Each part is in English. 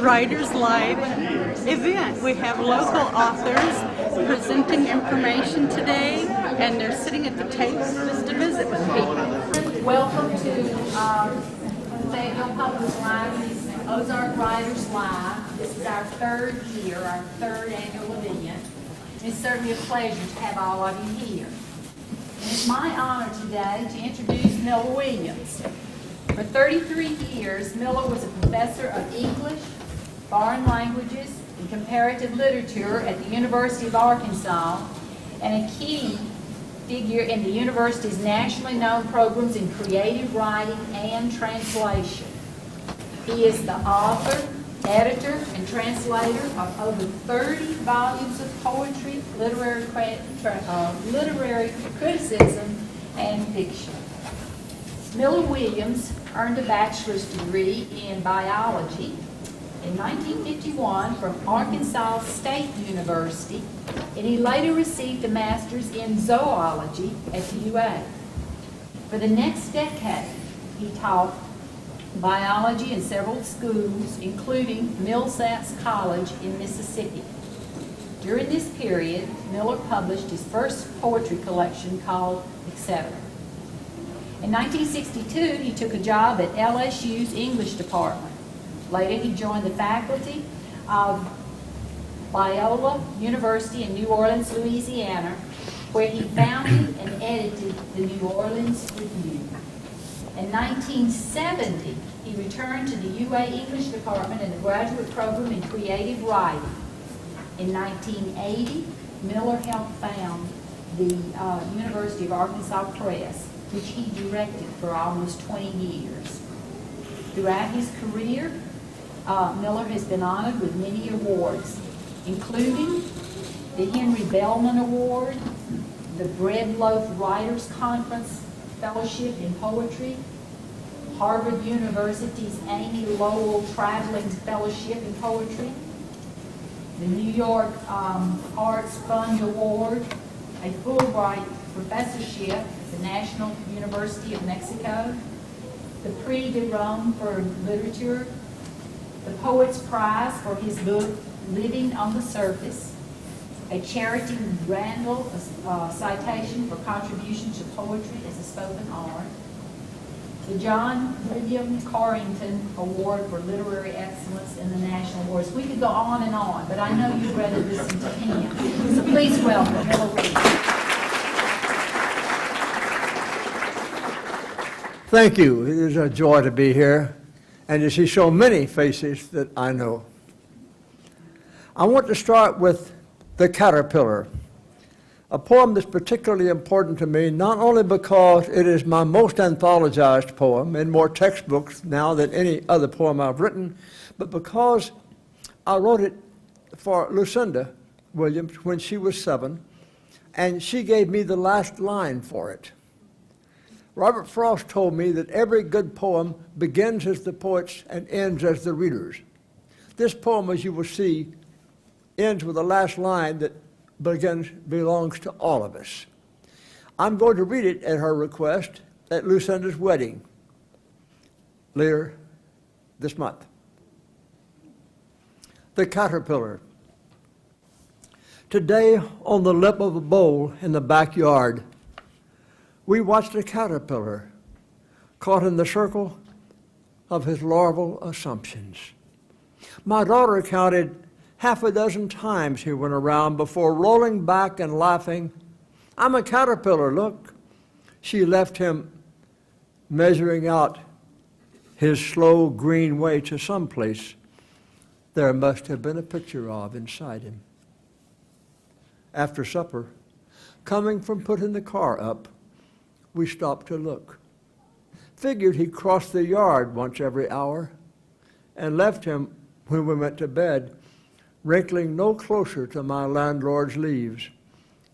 Writers Live event. We have local authors presenting information today, and they're sitting at the table just to visit with people. Welcome to Fayetteville Public Library's Ozark Writers Live. This is our third year, our third annual event. It's certainly a pleasure to have all of you here. And it's my honor today to introduce Miller Williams. For 33 years, Miller was a professor of English, foreign languages, and comparative literature at the University of Arkansas, and a key figure in the university's nationally known programs in creative writing and translation. He is the author, editor, and translator of over 30 volumes of poetry, literary criticism, and fiction. Miller Williams earned a bachelor's degree in biology in 1951 from Arkansas State University, and he later received a master's in zoology at the UA. For the next decade, he taught biology in several schools, including Millsaps College in Mississippi. During this period, Miller published his first poetry collection called Etc. In 1962, he took a job at LSU's English department. Later, he joined the faculty of Loyola University in New Orleans, Louisiana, where he founded and edited the New Orleans Review. In 1970, he returned to the UA English department in the graduate program in creative writing. In 1980, Miller helped found the University of Arkansas Press, which he directed for almost 20 years. Throughout his career, Miller has been honored with many awards, including the Henry Bellman Award, the Bread Loaf Writers Conference Fellowship in Poetry, Harvard University's Amy Lowell Traveling Fellowship in Poetry, the New York Arts Fund Award, a Fulbright Professorship at the National University of Mexico, the Prix de Rome for Literature, the Poets Prize for his book Living on the Surface, a Charity Randall citation for contributions to poetry as a spoken art, the John William Carrington Award for Literary Excellence in the National Awards. We could go on, but I know you'd rather listen to him. So please welcome Miller Williams. Thank you. It is a joy to be here and to see so many faces that I know. I want to start with The Caterpillar, a poem that's particularly important to me, not only because it is my most anthologized poem in more textbooks now than any other poem I've written, but because I wrote it for Lucinda Williams when she was 7, and she gave me the last line for it. Robert Frost told me that every good poem begins as the poet's and ends as the reader's. This poem, as you will see, ends with the last line that belongs to all of us. I'm going to read it at her request at Lucinda's wedding later this month. The Caterpillar. Today, on the lip of a bowl in the backyard, we watched a caterpillar caught in the circle of his larval assumptions. My daughter counted half a dozen times he went around before rolling back and laughing. I'm a caterpillar, look. She left him measuring out his slow green way to some place there must have been a picture of inside him. After supper, coming from putting the car up, we stopped to look. Figured he crossed the yard once every hour and left him when we went to bed, wrinkling no closer to my landlord's leaves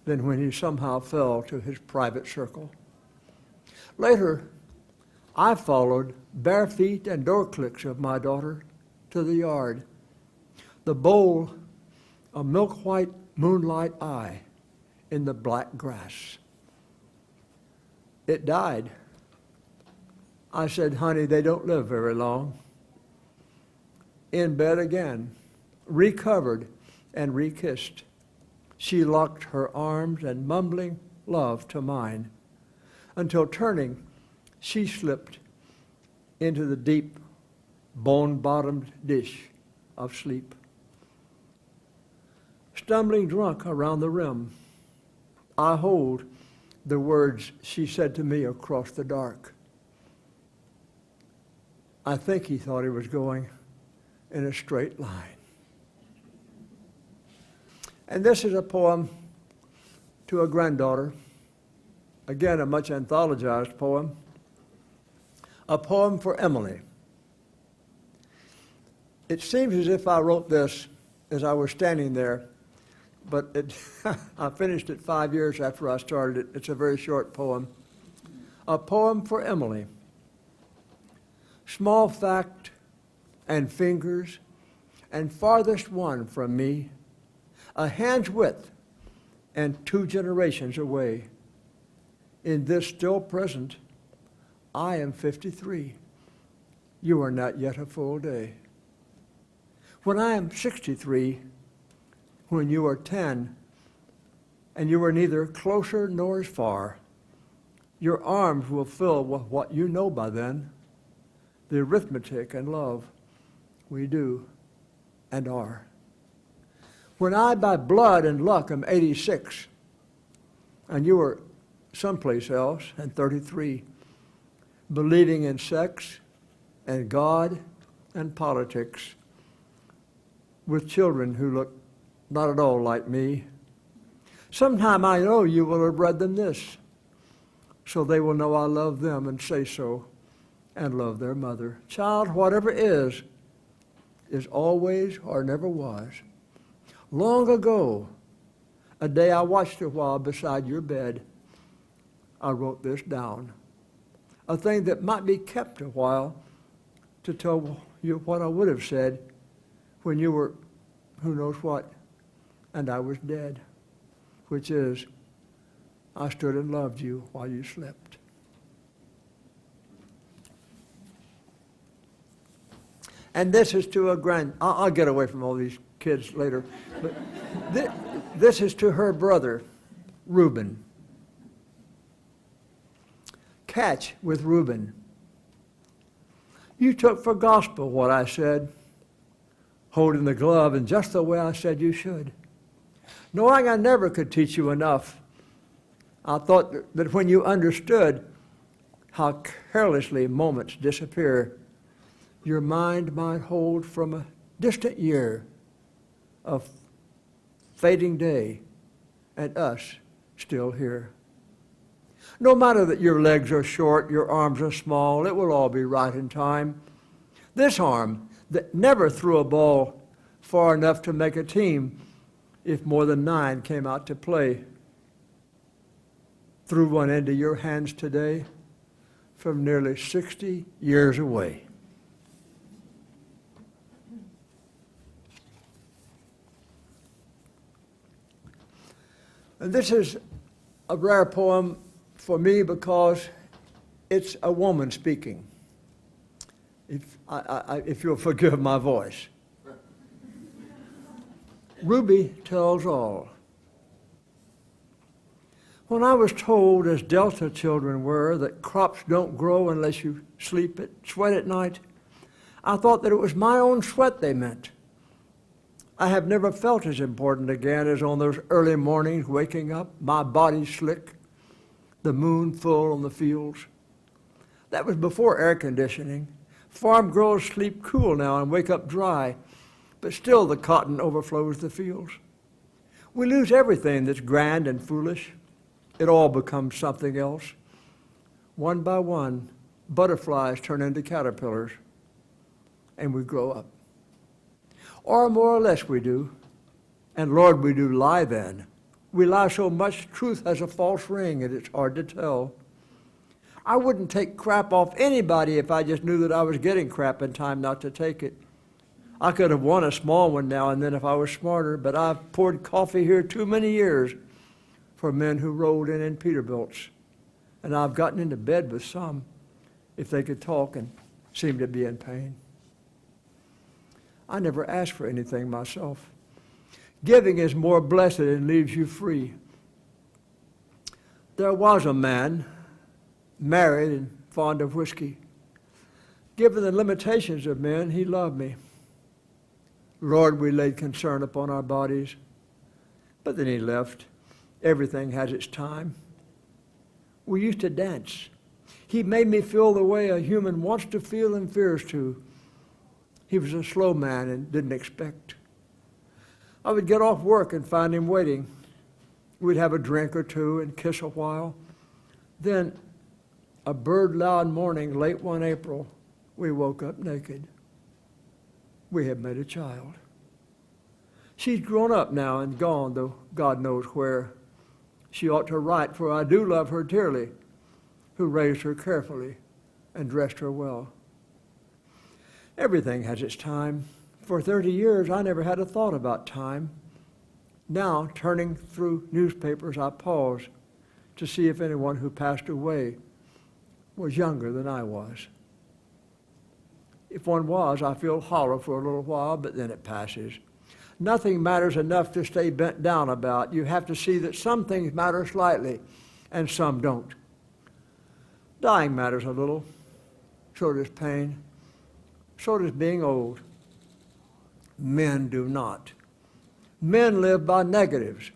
than when he somehow fell to his private circle. Later, I followed bare feet and door clicks of my daughter to the yard. The bowl, a milk-white moonlight eye in the black grass. It died. I said, honey, they don't live very long. in bed again, recovered and rekissed. She locked her arms and mumbling love to mine, until turning, she slipped into the deep, bone-bottomed dish of sleep. Stumbling drunk around the rim, I hold the words she said to me across the dark. I think he thought he was going in a straight line. And this is a poem to a granddaughter. Again, a much anthologized poem. A poem for Emily. It seems as if I wrote this as I was standing there, but I finished it 5 years after I started it. It's a very short poem. A poem for Emily. Small fact and fingers, and farthest one from me, a hand's width and 2 generations away. In this still present, I am 53. You are not yet a full day. When I am 63, when you are 10, and you are neither closer nor as far, your arms will fill with what you know by then, the arithmetic and love we do and are. When I, by blood and luck, am 86, and you are someplace else and 33, believing in sex and God and politics, with children who look not at all like me, sometime I know you will have read them this, so they will know I love them and say so, and love their mother. Child, whatever is always or never was. Long ago, a day I watched a while beside your bed, I wrote this down. A thing that might be kept a while to tell you what I would have said when you were who knows what, and I was dead, which is, I stood and loved you while you slept. And this is to I'll get away from all these kids later, but this is to her brother, Reuben. Catch with Reuben. You took for gospel what I said, holding the glove in just the way I said you should. Knowing I never could teach you enough, I thought that when you understood how carelessly moments disappear, your mind might hold from a distant year of fading day and us still here. No matter that your legs are short, your arms are small, it will all be right in time. This arm that never threw a ball far enough to make a team if more than 9 came out to play, threw one into your hands today from nearly 60 years away. And this is a rare poem for me because it's a woman speaking, if you'll forgive my voice. Ruby tells all. When I was told, as Delta children were, that crops don't grow unless you sweat at night, I thought that it was my own sweat they meant. I have never felt as important again as on those early mornings waking up, my body slick, the moon full on the fields. That was before air conditioning. Farm girls sleep cool now and wake up dry, but still the cotton overflows the fields. We lose everything that's grand and foolish. It all becomes something else. One by one, butterflies turn into caterpillars, and we grow up. Or more or less we do. And Lord, we do lie then. We lie so much, truth has a false ring, and it's hard to tell. I wouldn't take crap off anybody if I just knew that I was getting crap in time not to take it. I could have won a small one now and then if I was smarter, but I've poured coffee here too many years for men who rolled in Peterbilts. And I've gotten into bed with some if they could talk and seem to be in pain. I never asked for anything myself. Giving is more blessed and leaves you free. There was a man, married and fond of whiskey. Given the limitations of men, he loved me. Lord, we laid concern upon our bodies, but then he left. Everything has its time. We used to dance. He made me feel the way a human wants to feel and fears to. He was a slow man and didn't expect. I would get off work and find him waiting. We'd have a drink or two and kiss a while. Then, a bird-loud morning, late one April, we woke up naked. We had made a child. She's grown up now and gone, though God knows where. She ought to write, for I do love her dearly, who raised her carefully and dressed her well. Everything has its time. For 30 years, I never had a thought about time. Now, turning through newspapers, I pause to see if anyone who passed away was younger than I was. If one was, I feel hollow for a little while, but then it passes. Nothing matters enough to stay bent down about. You have to see that some things matter slightly and some don't. Dying matters a little. So does pain. So does being old. Men do not. Men live by negatives,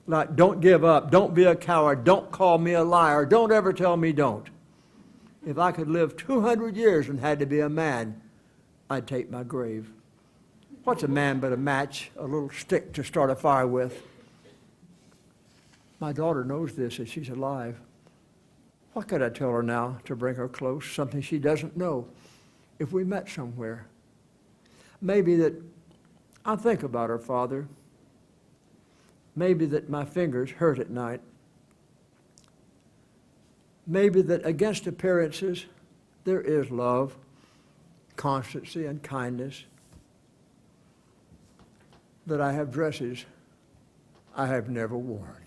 like don't give up, don't be a coward, don't call me a liar, don't ever tell me don't. If I could live 200 years and had to be a man, I'd take my grave. What's a man but a match, a little stick to start a fire with? My daughter knows this if she's alive. What could I tell her now to bring her close, something she doesn't know, if we met somewhere? Maybe that I think about her father. Maybe that my fingers hurt at night. Maybe that against appearances there is love, constancy, and kindness. That I have dresses I have never worn.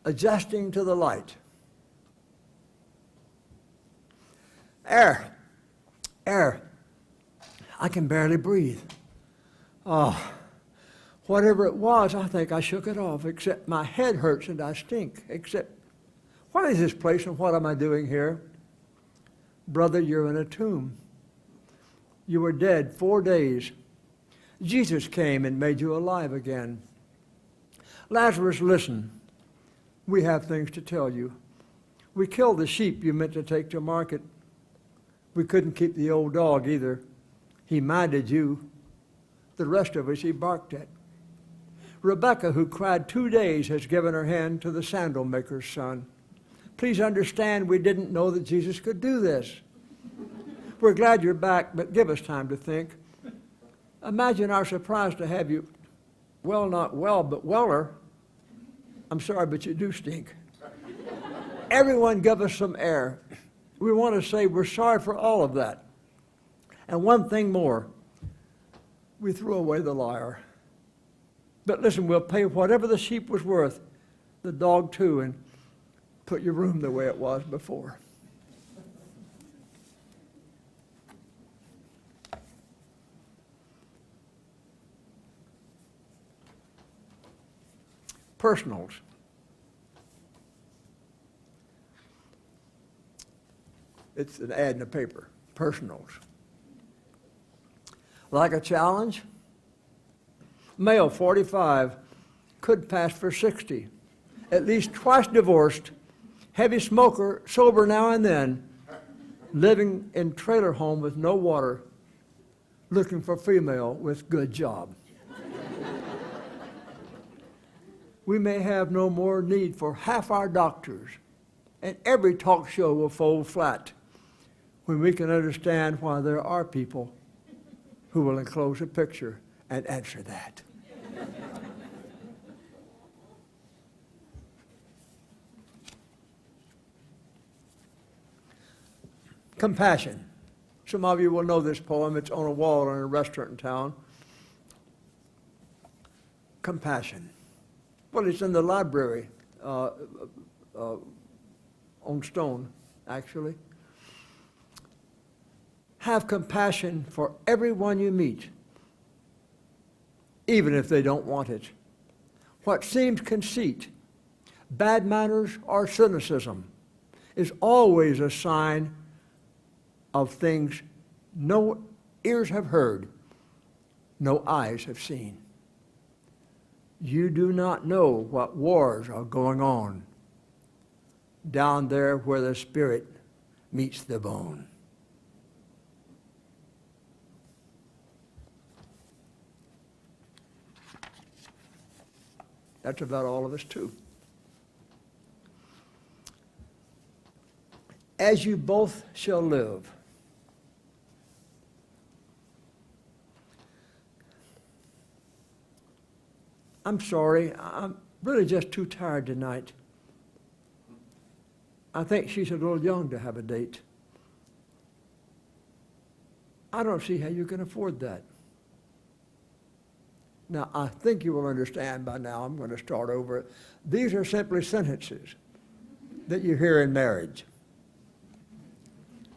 Adjusting to the light. Air. I can barely breathe. Oh, whatever it was, I think I shook it off, except my head hurts and I stink, except, what is this place and what am I doing here? Brother, you're in a tomb. You were dead 4 days. Jesus came and made you alive again. Lazarus, listen. We have things to tell you. We killed the sheep you meant to take to market. We couldn't keep the old dog either. He minded you. The rest of us he barked at. Rebecca, who cried 2 days, has given her hand to the sandal maker's son. Please understand we didn't know that Jesus could do this. We're glad you're back, but give us time to think. Imagine our surprise to have you, well, not well, but weller. I'm sorry, but you do stink. Everyone give us some air. We want to say we're sorry for all of that. And one thing more, we threw away the liar. But listen, we'll pay whatever the sheep was worth, the dog too, and put your room the way it was before. Personals. It's an ad in the paper. Personals. Like a challenge? Male, 45, could pass for 60. At least twice divorced, heavy smoker, sober now and then, living in trailer home with no water, looking for female with good job. We may have no more need for half our doctors, and every talk show will fold flat when we can understand why there are people who will enclose a picture and answer that. Compassion. Some of you will know this poem. It's on a wall in a restaurant in town. Compassion. Well, it's in the library on stone, actually. Have compassion for everyone you meet, even if they don't want it. What seems conceit, bad manners, or cynicism is always a sign of things no ears have heard, no eyes have seen. You do not know what wars are going on down there where the spirit meets the bone. That's about all of us, too. As you both shall live. I'm sorry, I'm really just too tired tonight. I think she's a little young to have a date. I don't see how you can afford that. Now, I think you will understand by now, I'm going to start over. These are simply sentences that you hear in marriage.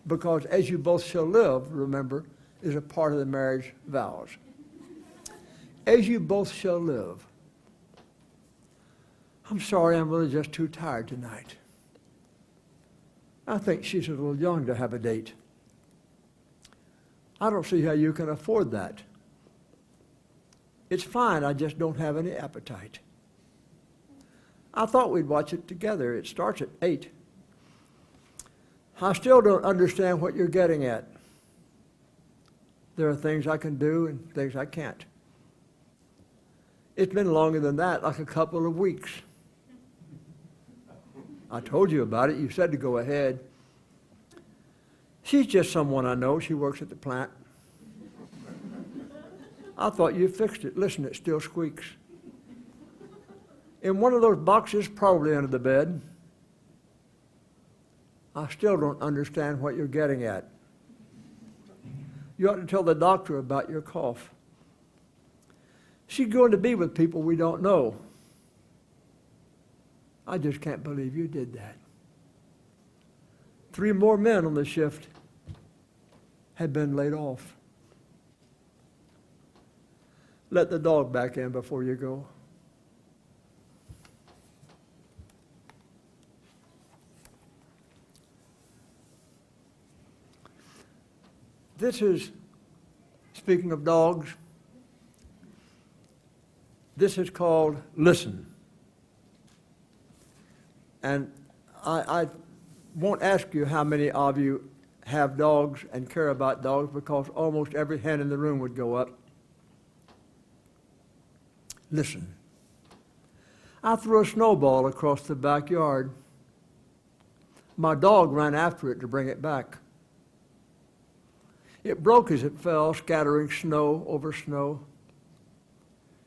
Because as you both shall live, remember, is a part of the marriage vows. As you both shall live. I'm sorry, I'm really just too tired tonight. I think she's a little young to have a date. I don't see how you can afford that. It's fine, I just don't have any appetite. I thought we'd watch it together. It starts at 8. I still don't understand what you're getting at. There are things I can do and things I can't. It's been longer than that, like a couple of weeks. I told you about it. You said to go ahead. She's just someone I know. She works at the plant. I thought you fixed it. Listen, it still squeaks. In one of those boxes, probably under the bed. I still don't understand what you're getting at. You ought to tell the doctor about your cough. She's going to be with people we don't know. I just can't believe you did that. 3 more men on the shift had been laid off. Let the dog back in before you go. This is, speaking of dogs, this is called Listen. And I won't ask you how many of you have dogs and care about dogs, because almost every hand in the room would go up. Listen. I threw a snowball across the backyard. My dog ran after it to bring it back. It broke as it fell, scattering snow over snow.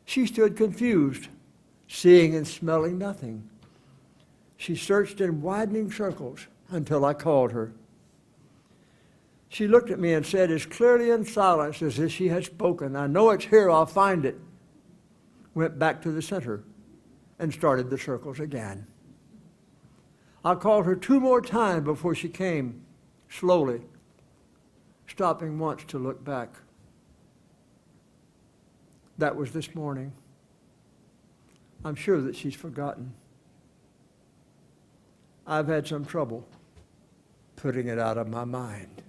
She stood confused, seeing and smelling nothing. She searched in widening circles until I called her. She looked at me and said as clearly in silence as if she had spoken, "I know it's here, I'll find it." Went back to the center and started the circles again. I called her 2 more times before she came, slowly, stopping once to look back. That was this morning. I'm sure that she's forgotten. I've had some trouble putting it out of my mind.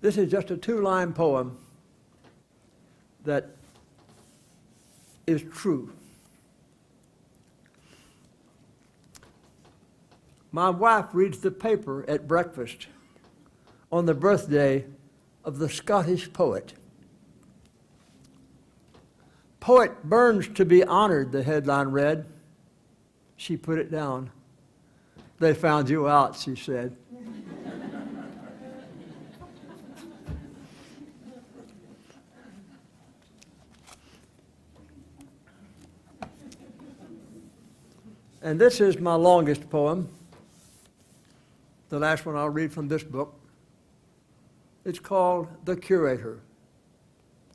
This is just a 2-line poem that is true. My wife reads the paper at breakfast on the birthday of the Scottish poet. "Poet burns to be honored," the headline read. She put it down. "They found you out," she said. And this is my longest poem, the last one I'll read from this book. It's called The Curator,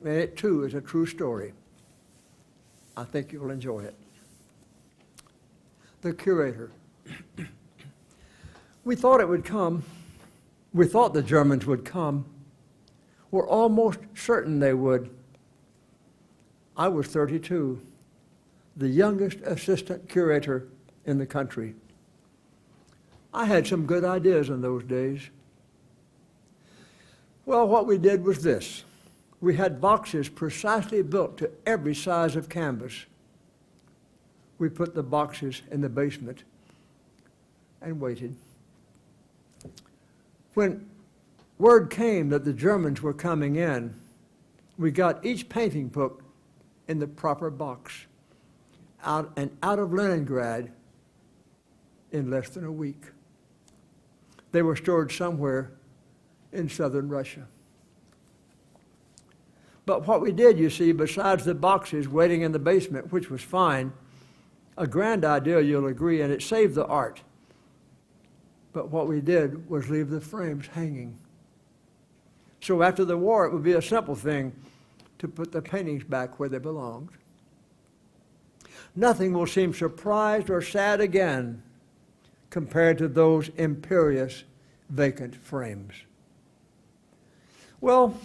and it too is a true story. I think you'll enjoy it. The Curator. We thought it would come. We thought the Germans would come. We're almost certain they would. I was 32, the youngest assistant curator in the country. I had some good ideas in those days. Well, what we did was this. We had boxes precisely built to every size of canvas. We put the boxes in the basement and waited. When word came that the Germans were coming in, we got each painting put in the proper box out of Leningrad in less than a week. They were stored somewhere in southern Russia. But what we did, you see, besides the boxes waiting in the basement, which was fine, a grand idea, you'll agree, and it saved the art. But what we did was leave the frames hanging. So after the war, it would be a simple thing to put the paintings back where they belonged. Nothing will seem surprised or sad again compared to those imperious, vacant frames. Well,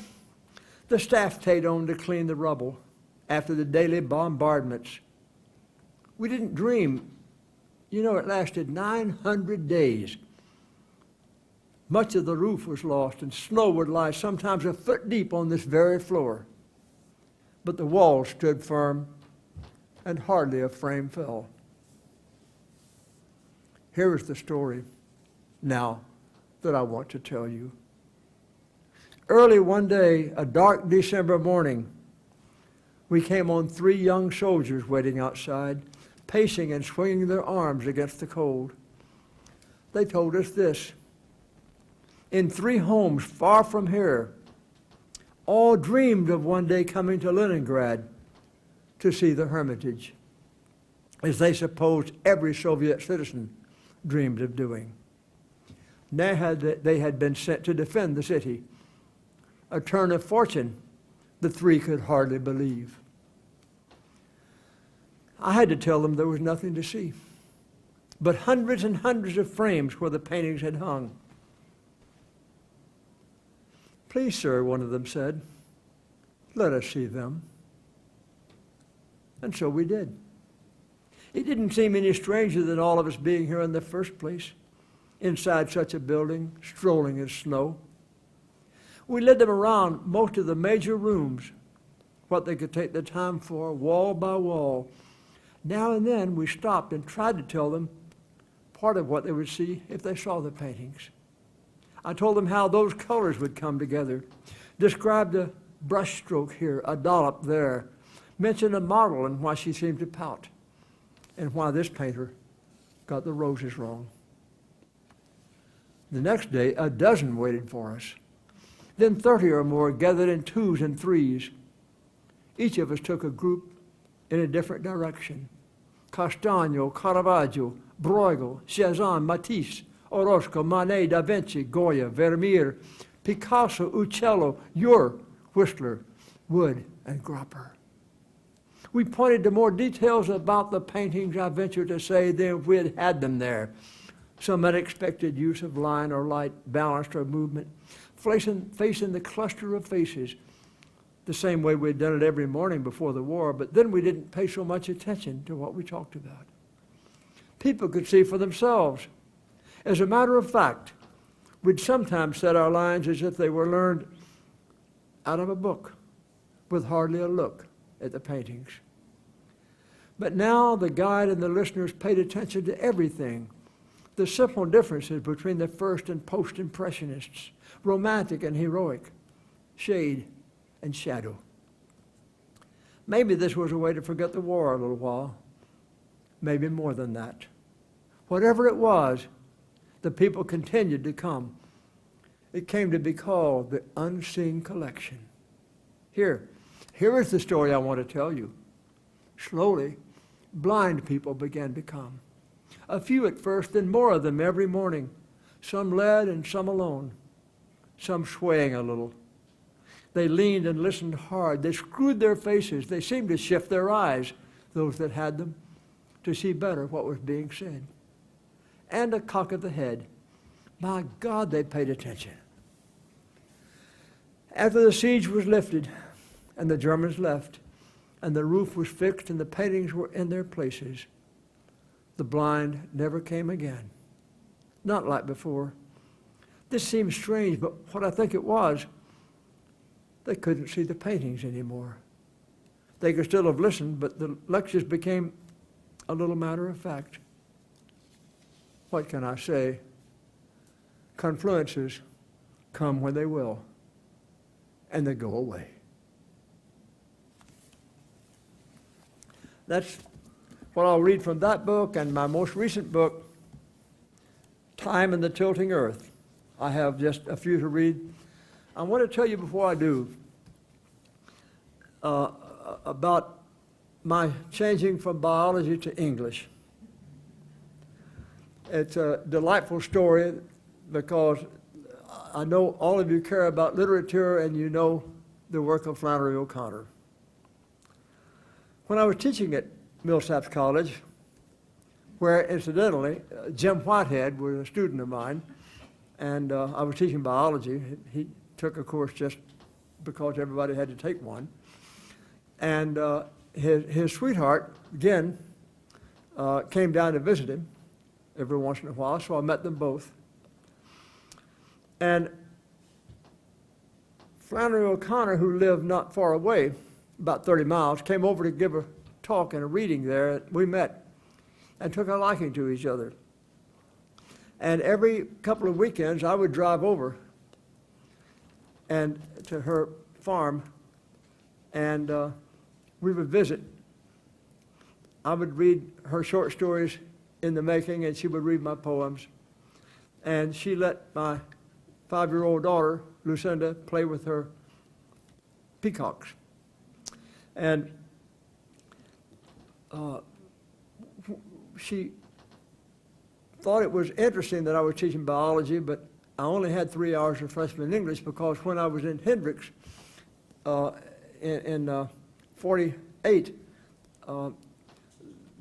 the staff stayed on to clean the rubble after the daily bombardments. We didn't dream. You know, it lasted 900 days. Much of the roof was lost, and snow would lie sometimes a foot deep on this very floor. But the walls stood firm, and hardly a frame fell. Here is the story now that I want to tell you. Early one day, a dark December morning, we came on 3 young soldiers waiting outside, pacing and swinging their arms against the cold. They told us this: in 3 homes far from here, all dreamed of one day coming to Leningrad to see the Hermitage, as they supposed every Soviet citizen dreamed of doing. They had been sent to defend the city. A turn of fortune the 3 could hardly believe. I had to tell them there was nothing to see, but hundreds and hundreds of frames where the paintings had hung. Please, sir, one of them said, let us see them. And so we did. It didn't seem any stranger than all of us being here in the first place, inside such a building, strolling in snow. We led them around most of the major rooms, what they could take the time for, wall by wall. Now and then we stopped and tried to tell them part of what they would see if they saw the paintings. I told them how those colors would come together, described a brush stroke here, a dollop there, mentioned a model and why she seemed to pout, and why this painter got the roses wrong. The next day, a dozen waited for us. Then 30 or more gathered in 2s and 3s. Each of us took a group in a different direction. Castagno, Caravaggio, Bruegel, Cézanne, Matisse, Orozco, Manet, Da Vinci, Goya, Vermeer, Picasso, Uccello, Ure, Whistler, Wood, and Gropper. We pointed to more details about the paintings, I venture to say, than if we had had them there. Some unexpected use of line or light, balanced or movement, facing the cluster of faces, the same way we'd done it every morning before the war, but then we didn't pay so much attention to what we talked about. People could see for themselves. As a matter of fact, we'd sometimes set our lines as if they were learned out of a book, with hardly a look at the paintings. But now the guide and the listeners paid attention to everything. The simple differences between the first and post-impressionists, romantic and heroic, shade and shadow. Maybe this was a way to forget the war a little while, maybe more than that. Whatever it was, the people continued to come. It came to be called the Unseen Collection. Here is the story I want to tell you. Slowly, blind people began to come. A few at first, then more of them every morning, some led and some alone. some swaying a little. They leaned and listened hard. They screwed their faces. They seemed to shift their eyes, those that had them, to see better what was being said. And a cock of the head. My God, they paid attention. After the siege was lifted and the Germans left and the roof was fixed and the paintings were in their places, the blind never came again. Not like before. This seems strange, but what I think it was, they couldn't see the paintings anymore. They could still have listened, but the lectures became a little matter of fact. What can I say? Confluences come when they will, and they go away. That's what I'll read from that book and my most recent book, Time and the Tilting Earth. I have just a few to read. I want to tell you before I do about my changing from biology to English. It's a delightful story because I know all of you care about literature and you know the work of Flannery O'Connor. When I was teaching at Millsaps College, where incidentally Jim Whitehead was a student of mine, and I was teaching biology. He took a course just because everybody had to take one. And his sweetheart, again, came down to visit him every once in a while, so I met them both. And Flannery O'Connor, who lived not far away, about 30 miles, came over to give a talk and a reading there. We met and took a liking to each other. And every couple of weekends, I would drive over and to her farm, and we would visit. I would read her short stories in the making, and she would read my poems. And she let my 5-year-old daughter, Lucinda, play with her peacocks. And she thought it was interesting that I was teaching biology, but I only had 3 hours of freshman English because when I was in Hendricks in 48,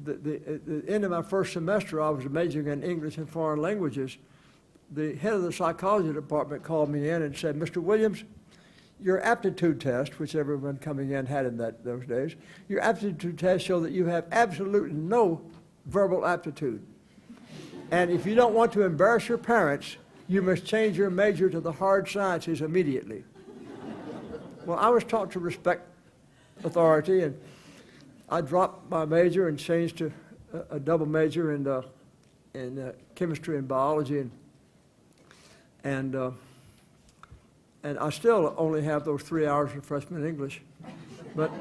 the end of my first semester, I was majoring in English and foreign languages. The head of the psychology department called me in and said, "Mr. Williams, your aptitude test," which everyone coming in had in those days, "your aptitude test show that you have absolutely no verbal aptitude. And if you don't want to embarrass your parents, you must change your major to the hard sciences immediately." Well, I was taught to respect authority, and I dropped my major and changed to a double major in chemistry and biology, and I still only have those 3 hours of freshman English. But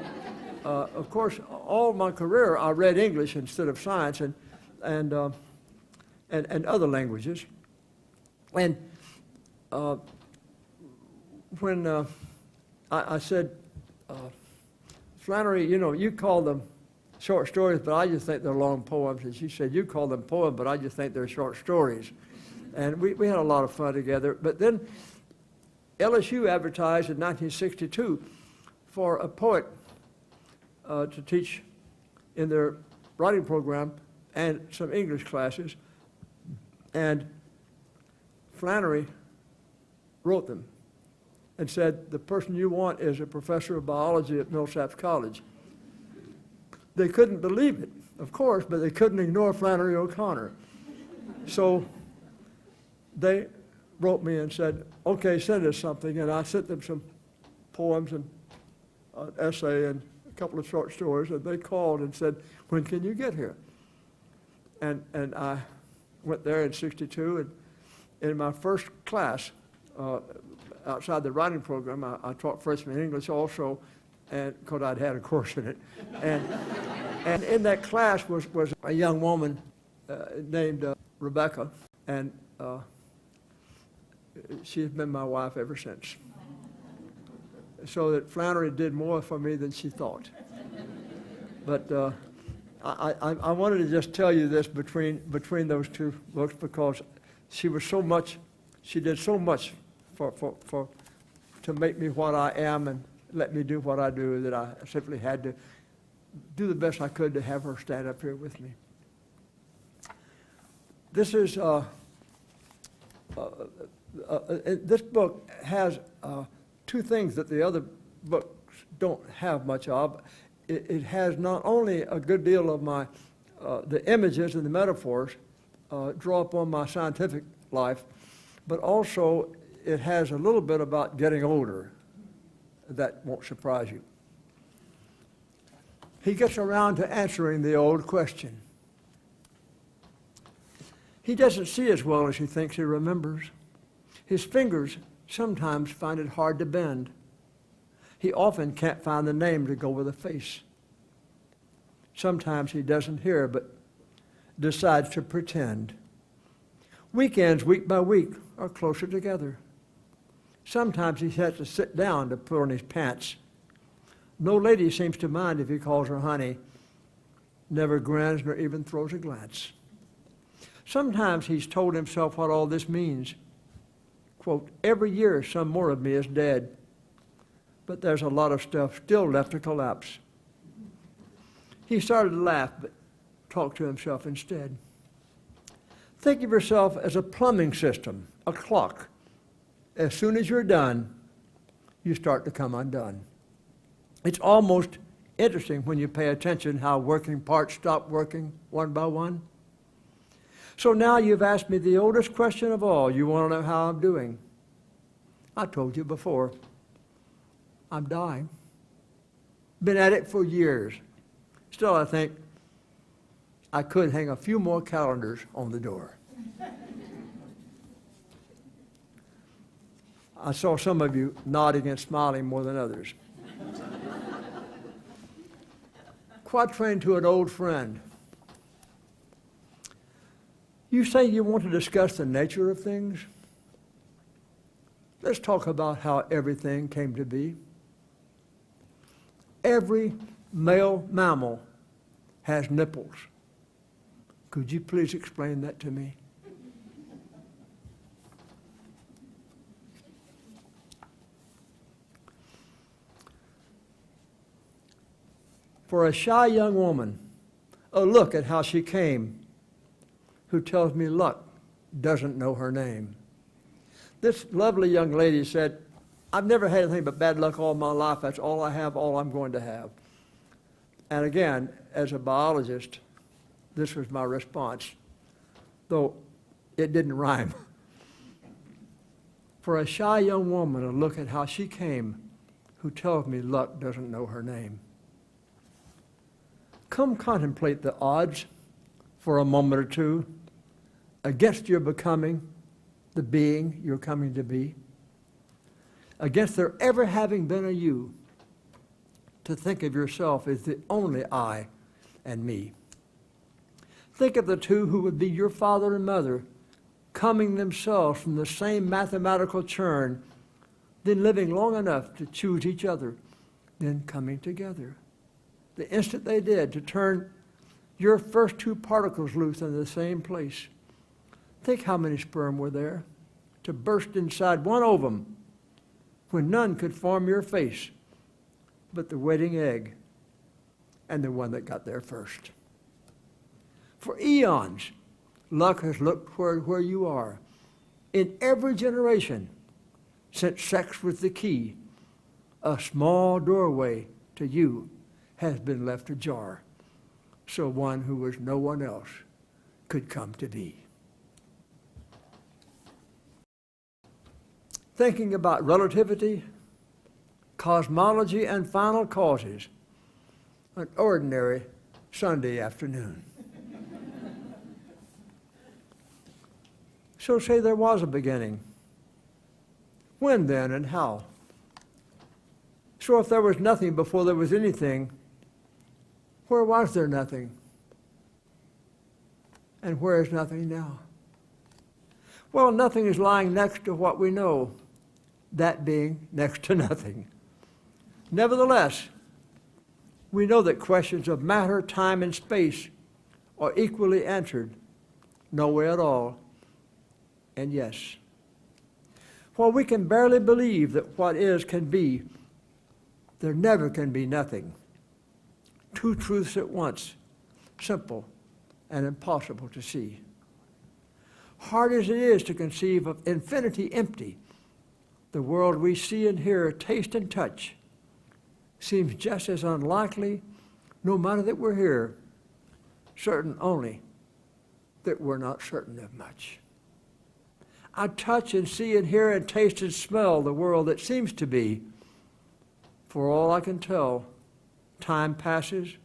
of course, all my career I read English instead of science and other languages. And when I said, "Flannery, you know, you call them short stories, but I just think they're long poems." And she said, "You call them poems, but I just think they're short stories." And we had a lot of fun together. But then LSU advertised in 1962 for a poet to teach in their writing program and some English classes. And Flannery wrote them and said, "The person you want is a professor of biology at Millsaps College." They couldn't believe it, of course, but they couldn't ignore Flannery O'Connor. So they wrote me and said, "Okay, send us something." And I sent them some poems and an essay and a couple of short stories, and they called and said, "When can you get here?" And I went there in '62, and in my first class, outside the writing program, I taught freshman English also, and because I'd had a course in it. And in that class was a young woman named Rebecca, and she's been my wife ever since. So that Flannery did more for me than she thought. But I wanted to just tell you this between those two books because she did so much to make me what I am and let me do what I do, that I simply had to do the best I could to have her stand up here with me. This is this book has two things that the other books don't have much of. It has not only a good deal of my the images and the metaphors draw upon my scientific life, but also it has a little bit about getting older. That won't surprise you. He gets around to answering the old question. He doesn't see as well as he thinks he remembers. His fingers sometimes find it hard to bend. He often can't find the name to go with a face. Sometimes he doesn't hear, but decides to pretend. Weekends, week by week, are closer together. Sometimes he has to sit down to put on his pants. No lady seems to mind if he calls her honey, never grins nor even throws a glance. Sometimes he's told himself what all this means. Quote, every year some more of me is dead, but there's a lot of stuff still left to collapse. He started to laugh, but talked to himself instead. Think of yourself as a plumbing system, a clock. As soon as you're done, you start to come undone. It's almost interesting when you pay attention how working parts stop working one by one. So now you've asked me the oldest question of all. You want to know how I'm doing. I told you before, I'm dying. Been at it for years. Still, I think I could hang a few more calendars on the door. I saw some of you nodding and smiling more than others. Quatrain to an old friend. You say you want to discuss the nature of things? Let's talk about how everything came to be. Every male mammal has nipples. Could you please explain that to me? For a shy young woman, a look at how she came, who tells me luck doesn't know her name. This lovely young lady said, I've never had anything but bad luck all my life. That's all I have, all I'm going to have. And again, as a biologist, this was my response, though it didn't rhyme. For a shy young woman, a look at how she came, who tells me luck doesn't know her name. Come contemplate the odds for a moment or two against your becoming the being you're coming to be, against there ever having been a you, to think of yourself as the only I and me. Think of the two who would be your father and mother, coming themselves from the same mathematical churn, then living long enough to choose each other, then coming together. The instant they did, to turn your first two particles loose in the same place. Think how many sperm were there to burst inside one ovum when none could form your face but the waiting egg and the one that got there first. For eons, luck has looked toward where you are. In every generation, since sex was the key, a small doorway to you has been left ajar, so one who was no one else could come to be. Thinking about relativity, cosmology, and final causes, an ordinary Sunday afternoon. So say there was a beginning. When then and how? So if there was nothing before there was anything, where was there nothing? And where is nothing now? Well, nothing is lying next to what we know, that being next to nothing. Nevertheless, we know that questions of matter, time, and space are equally answered, no way at all, and yes. While we can barely believe that what is can be, there never can be nothing. Two truths at once, simple and impossible to see. Hard as it is to conceive of infinity empty, the world we see and hear, taste and touch seems just as unlikely, no matter that we're here, certain only that we're not certain of much. I touch and see and hear and taste and smell the world that seems to be. For all I can tell, time passes,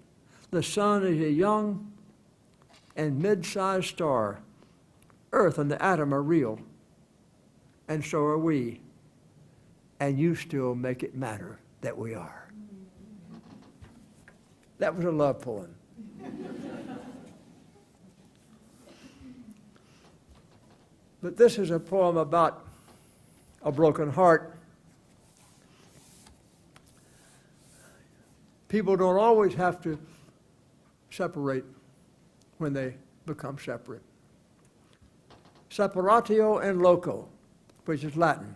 the sun is a young and mid-sized star. Earth and the atom are real, and so are we, and you still make it matter that we are. That was a love poem. But this is a poem about a broken heart. People don't always have to separate when they become separate. Separatio and loco, which is Latin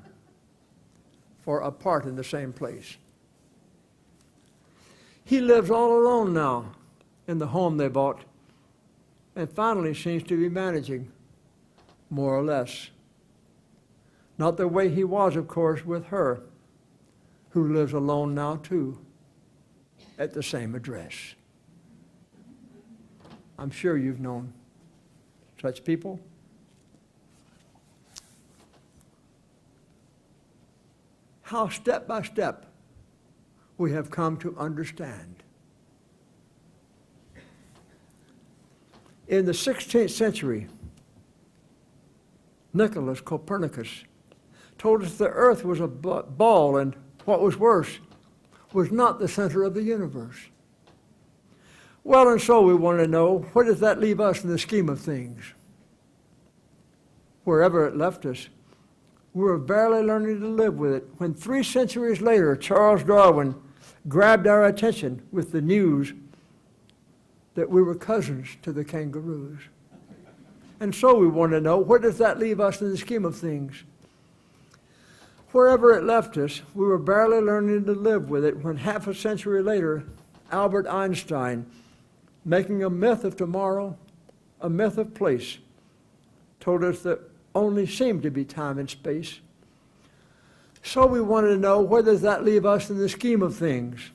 for apart in the same place. He lives all alone now in the home they bought, and finally seems to be managing, more or less. Not the way he was, of course, with her, who lives alone now too, at the same address. I'm sure you've known such people. How step by step we have come to understand. In the 16th century, Nicholas Copernicus told us the earth was a ball, and what was worse, was not the center of the universe. Well, and so we want to know, where does that leave us in the scheme of things? Wherever it left us, we were barely learning to live with it when 3 centuries later, Charles Darwin grabbed our attention with the news that we were cousins to the kangaroos. And so we want to know, where does that leave us in the scheme of things? Wherever it left us, we were barely learning to live with it when half a century later, Albert Einstein, making a myth of tomorrow, a myth of place, told us that only seemed to be time and space. So we wanted to know, where does that leave us in the scheme of things?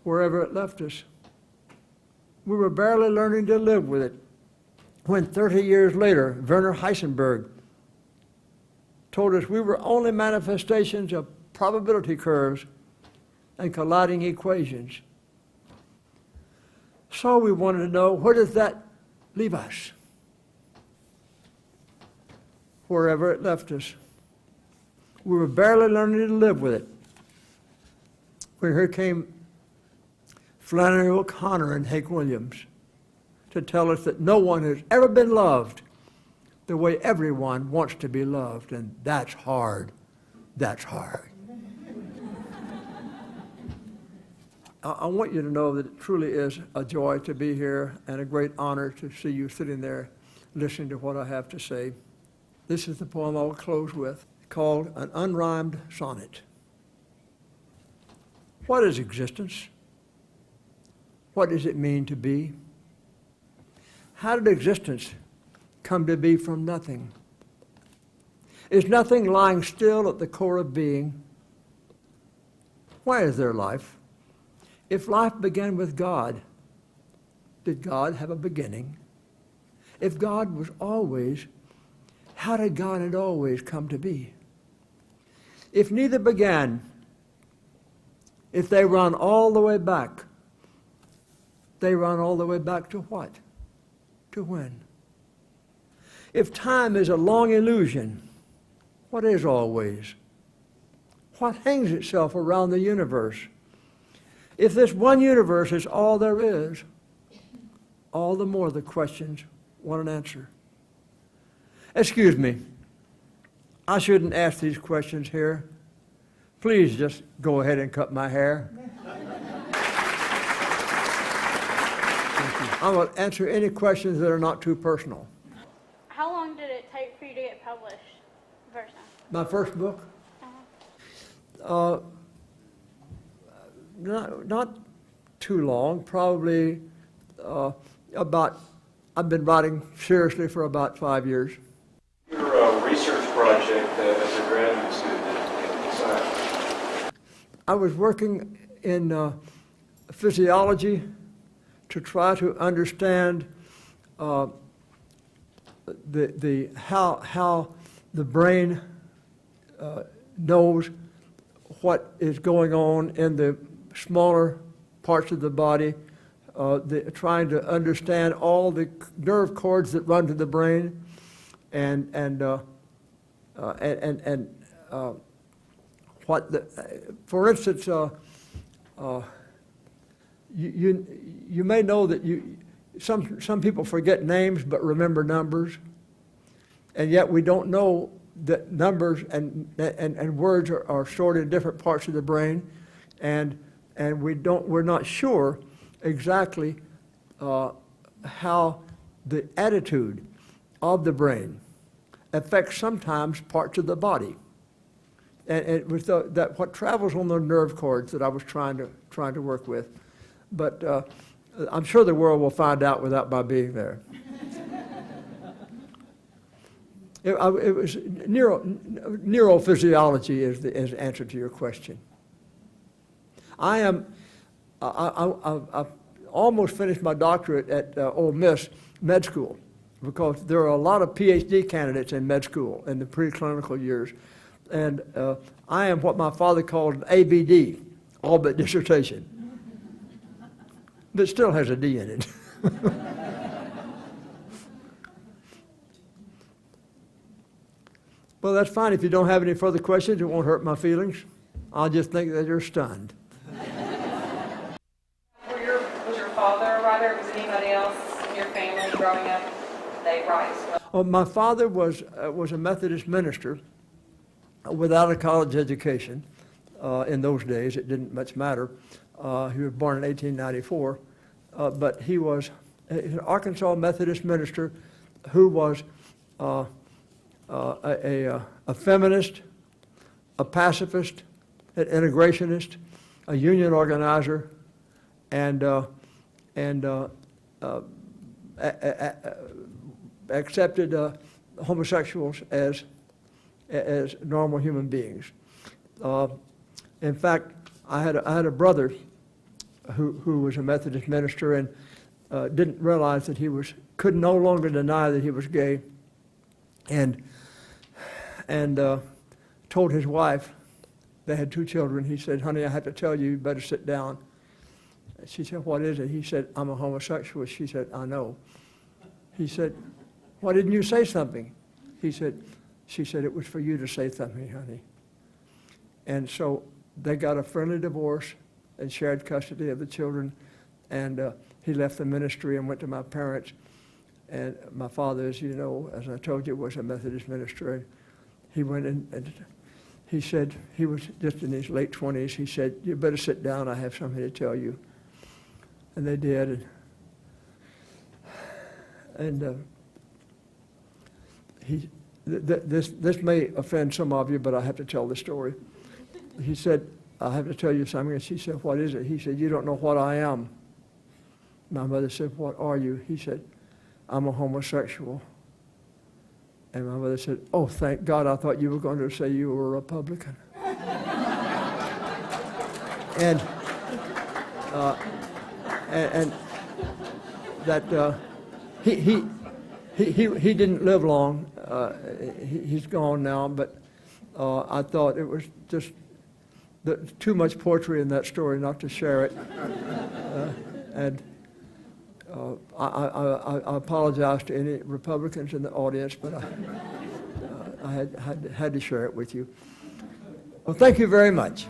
Wherever it left us, we were barely learning to live with it when 30 years later, Werner Heisenberg told us we were only manifestations of probability curves and colliding equations. So we wanted to know, where does that leave us? Wherever it left us. We were barely learning to live with it when here came Flannery O'Connor and Hank Williams to tell us that no one has ever been loved the way everyone wants to be loved, and that's hard. That's hard. I want you to know that it truly is a joy to be here and a great honor to see you sitting there listening to what I have to say. This is the poem I will close with, called An Unrhymed Sonnet. What is existence? What does it mean to be? How did existence come to be from nothing? Is nothing lying still at the core of being? Why is there life? If life began with God, did God have a beginning? If God was always, how did God and always come to be? If neither began, if they run all the way back, they run all the way back to what? To when? If time is a long illusion, what is always? What hangs itself around the universe? If this one universe is all there is, all the more the questions want an answer. Excuse me, I shouldn't ask these questions here. Please just go ahead and cut my hair. I will answer any questions that are not too personal. How long did it take for you to get published? version? My first book? Not too long, probably I've been writing seriously for about 5 years. Your research project as a graduate student in science? I was working in physiology to try to understand how the brain knows what is going on in the smaller parts of the body, trying to understand all the nerve cords that run to the brain, and what the, for instance, you may know that some people forget names but remember numbers, and yet we don't know that numbers and words are stored in different parts of the brain, and we're not sure exactly how the attitude of the brain affects sometimes parts of the body. And it was that what travels on the nerve cords that I was trying to work with. But I'm sure the world will find out without my being there. It was neurophysiology is the answer to your question. I almost finished my doctorate at Ole Miss Med School, because there are a lot of PhD candidates in med school in the preclinical years. And I am what my father called an ABD, all but dissertation. But it still has a D in it. Well, that's fine. If you don't have any further questions, it won't hurt my feelings. I'll just think that you're stunned. Was your father a writer? Was anybody else in your family growing up they write as well? Well, my father was a Methodist minister without a college education. In those days, it didn't much matter. He was born in 1894, but he was an Arkansas Methodist minister who was a feminist, a pacifist, an integrationist, a union organizer, and accepted homosexuals as normal human beings. In fact, I had a brother who was a Methodist minister and didn't realize that could no longer deny that he was gay, and told his wife, they had 2 children, he said, "Honey, I have to tell you, you better sit down." She said, "What is it?" He said, "I'm a homosexual." She said, "I know." He said, "Why didn't you say something?" She said, "It was for you to say something, honey." And so they got a friendly divorce and shared custody of the children, and he left the ministry and went to my parents. And my father, as you know, as I told you, was a Methodist minister. He went in and he said, he was just in his late 20s, he said, "You better sit down, I have something to tell you." And they did. This may offend some of you, but I have to tell the story. He said, "I have to tell you something." And she said, "What is it?" He said, "You don't know what I am." My mother said, "What are you?" He said, "I'm a homosexual." And my mother said, "Oh, thank God, I thought you were going to say you were a Republican." and that he didn't live long. He's gone now, but I thought it was just too much poetry in that story not to share it. I apologize to any Republicans in the audience, but I had to share it with you. Well, thank you very much.